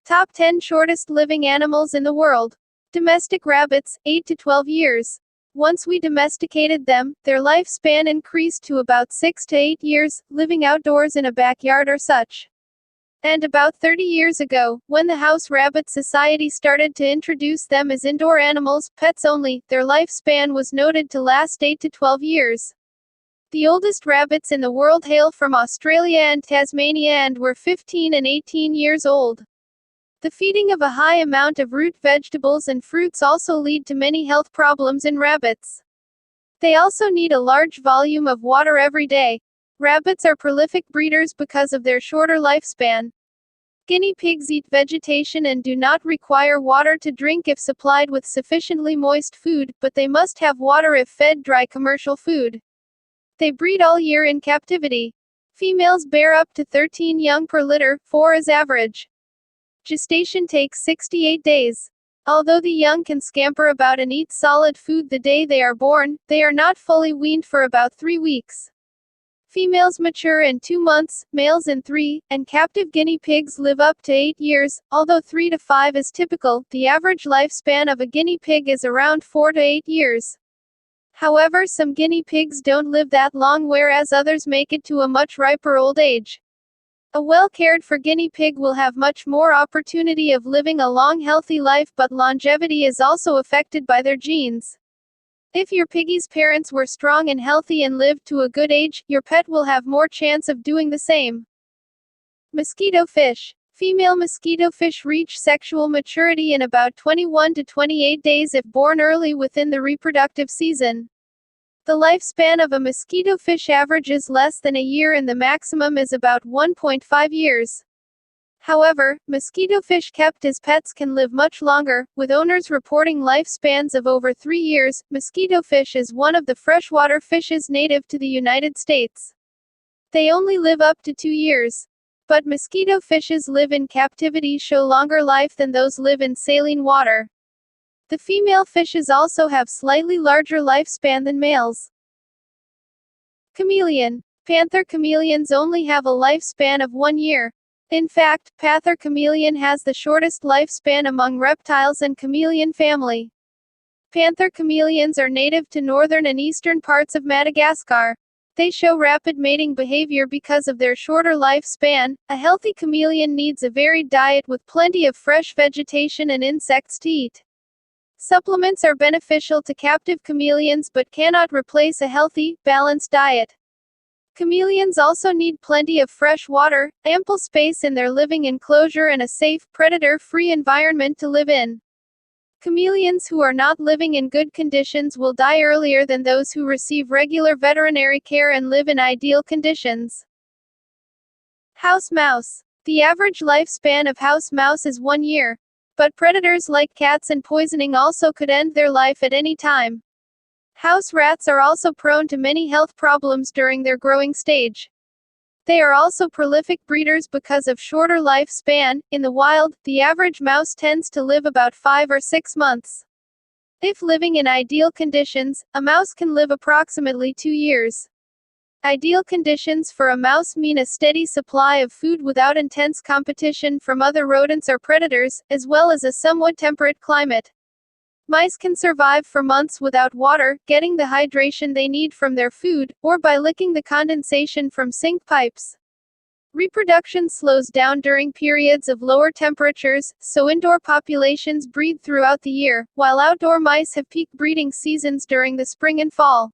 Top 10 shortest living animals in the world. Domestic rabbits, 8 to 12 years. Once we domesticated them, their lifespan increased to about 6 to 8 years, living outdoors in a backyard or such. And about 30 years ago, when the House Rabbit Society started to introduce them as indoor animals, pets only, their lifespan was noted to last 8 to 12 years. The oldest rabbits in the world hail from Australia and Tasmania and were 15 and 18 years old. The feeding of a high amount of root vegetables and fruits also lead to many health problems in rabbits. They also need a large volume of water every day. Rabbits are prolific breeders because of their shorter lifespan. Guinea pigs eat vegetation and do not require water to drink if supplied with sufficiently moist food, but they must have water if fed dry commercial food. They breed all year in captivity. Females bear up to 13 young per litter, 4 is average. Gestation takes 68 days. Although the young can scamper about and eat solid food the day they are born, they are not fully weaned for about 3 weeks. Females mature in 2 months, males in 3, and captive guinea pigs live up to 8 years, although 3 to 5 is typical. The average lifespan of a guinea pig is around 4 to 8 years. However, some guinea pigs don't live that long, whereas others make it to a much riper old age. A well-cared-for guinea pig will have much more opportunity of living a long healthy life, but longevity is also affected by their genes. If your piggy's parents were strong and healthy and lived to a good age, your pet will have more chance of doing the same. Mosquito fish. Female mosquito fish reach sexual maturity in about 21 to 28 days if born early within the reproductive season. The lifespan of a mosquito fish averages less than a year and the maximum is about 1.5 years. However, mosquito fish kept as pets can live much longer, with owners reporting lifespans of over 3 years. Mosquito fish is one of the freshwater fishes native to the United States. They only live up to 2 years. But mosquito fishes live in captivity show longer life than those live in saline water. The female fishes also have slightly larger lifespan than males. Chameleon. Panther chameleons only have a lifespan of 1 year. In fact, panther chameleon has the shortest lifespan among reptiles and chameleon family. Panther chameleons are native to northern and eastern parts of Madagascar. They show rapid mating behavior because of their shorter lifespan. A healthy chameleon needs a varied diet with plenty of fresh vegetation and insects to eat. Supplements are beneficial to captive chameleons but cannot replace a healthy, balanced diet. Chameleons also need plenty of fresh water, ample space in their living enclosure and a safe, predator-free environment to live in. Chameleons who are not living in good conditions will die earlier than those who receive regular veterinary care and live in ideal conditions. House mouse. The average lifespan of house mouse is 1 year. But predators like cats and poisoning also could end their life at any time. House rats are also prone to many health problems during their growing stage. They are also prolific breeders because of shorter lifespan. In the wild, the average mouse tends to live about 5 or 6 months. If living in ideal conditions, a mouse can live approximately 2 years. Ideal conditions for a mouse mean a steady supply of food without intense competition from other rodents or predators, as well as a somewhat temperate climate. Mice can survive for months without water, getting the hydration they need from their food, or by licking the condensation from sink pipes. Reproduction slows down during periods of lower temperatures, so indoor populations breed throughout the year, while outdoor mice have peak breeding seasons during the spring and fall.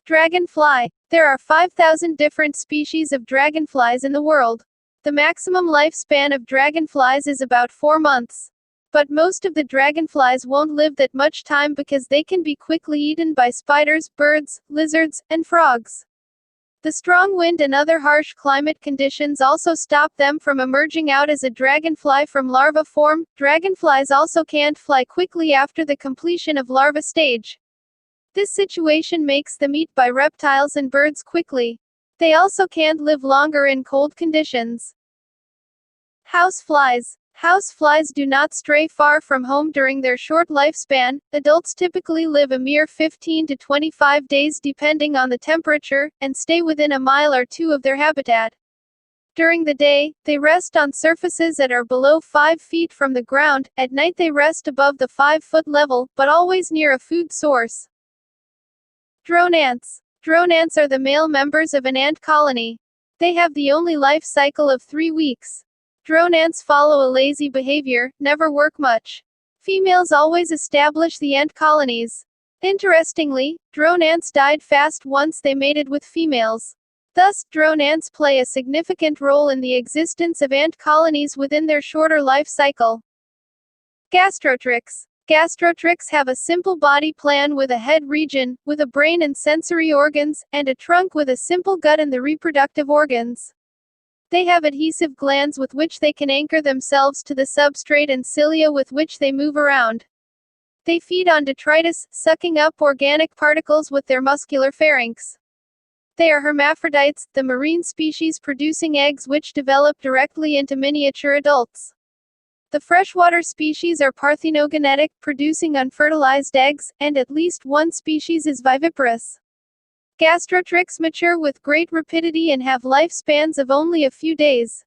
Dragonfly. There are 5,000 different species of dragonflies in the world. The maximum lifespan of dragonflies is about 4 months. But most of the dragonflies won't live that much time because they can be quickly eaten by spiders, birds, lizards, and frogs. The strong wind and other harsh climate conditions also stop them from emerging out as a dragonfly from larva form. Dragonflies also can't fly quickly after the completion of larva stage. This situation makes them eat by reptiles and birds quickly. They also can't live longer in cold conditions. Houseflies. Houseflies do not stray far from home during their short lifespan. Adults typically live a mere 15 to 25 days depending on the temperature, and stay within a mile or two of their habitat. During the day, they rest on surfaces that are below 5 feet from the ground. At night they rest above the 5-foot level, but always near a food source. Drone ants. Drone ants are the male members of an ant colony. They have the only life cycle of 3 weeks. Drone ants follow a lazy behavior, never work much. Females always establish the ant colonies. Interestingly, drone ants died fast once they mated with females. Thus, drone ants play a significant role in the existence of ant colonies within their shorter life cycle. Gastrotrix. Gastrotrix have a simple body plan with a head region, with a brain and sensory organs, and a trunk with a simple gut and the reproductive organs. They have adhesive glands with which they can anchor themselves to the substrate and cilia with which they move around. They feed on detritus, sucking up organic particles with their muscular pharynx. They are hermaphrodites, the marine species producing eggs which develop directly into miniature adults. The freshwater species are parthenogenetic, producing unfertilized eggs, and at least one species is viviparous. Gastrotrix mature with great rapidity and have lifespans of only a few days.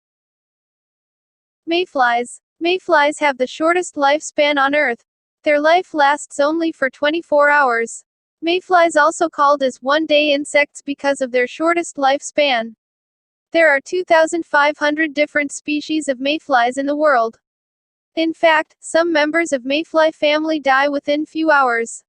Mayflies. Mayflies have the shortest lifespan on Earth. Their life lasts only for 24 hours. Mayflies also called as one-day insects because of their shortest lifespan. There are 2,500 different species of mayflies in the world. In fact, some members of mayfly family die within few hours.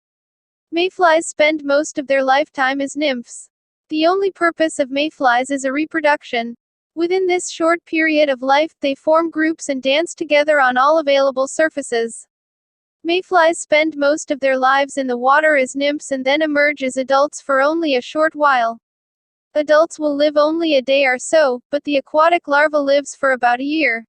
Mayflies spend most of their lifetime as nymphs. The only purpose of mayflies is a reproduction. Within this short period of life, they form groups and dance together on all available surfaces. Mayflies spend most of their lives in the water as nymphs and then emerge as adults for only a short while. Adults will live only a day or so, but the aquatic larva lives for about a year.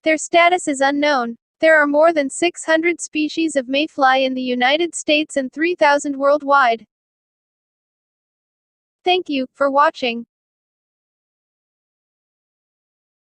Their status is unknown. There are more than 600 species of mayfly in the United States and 3,000 worldwide. Thank you for watching.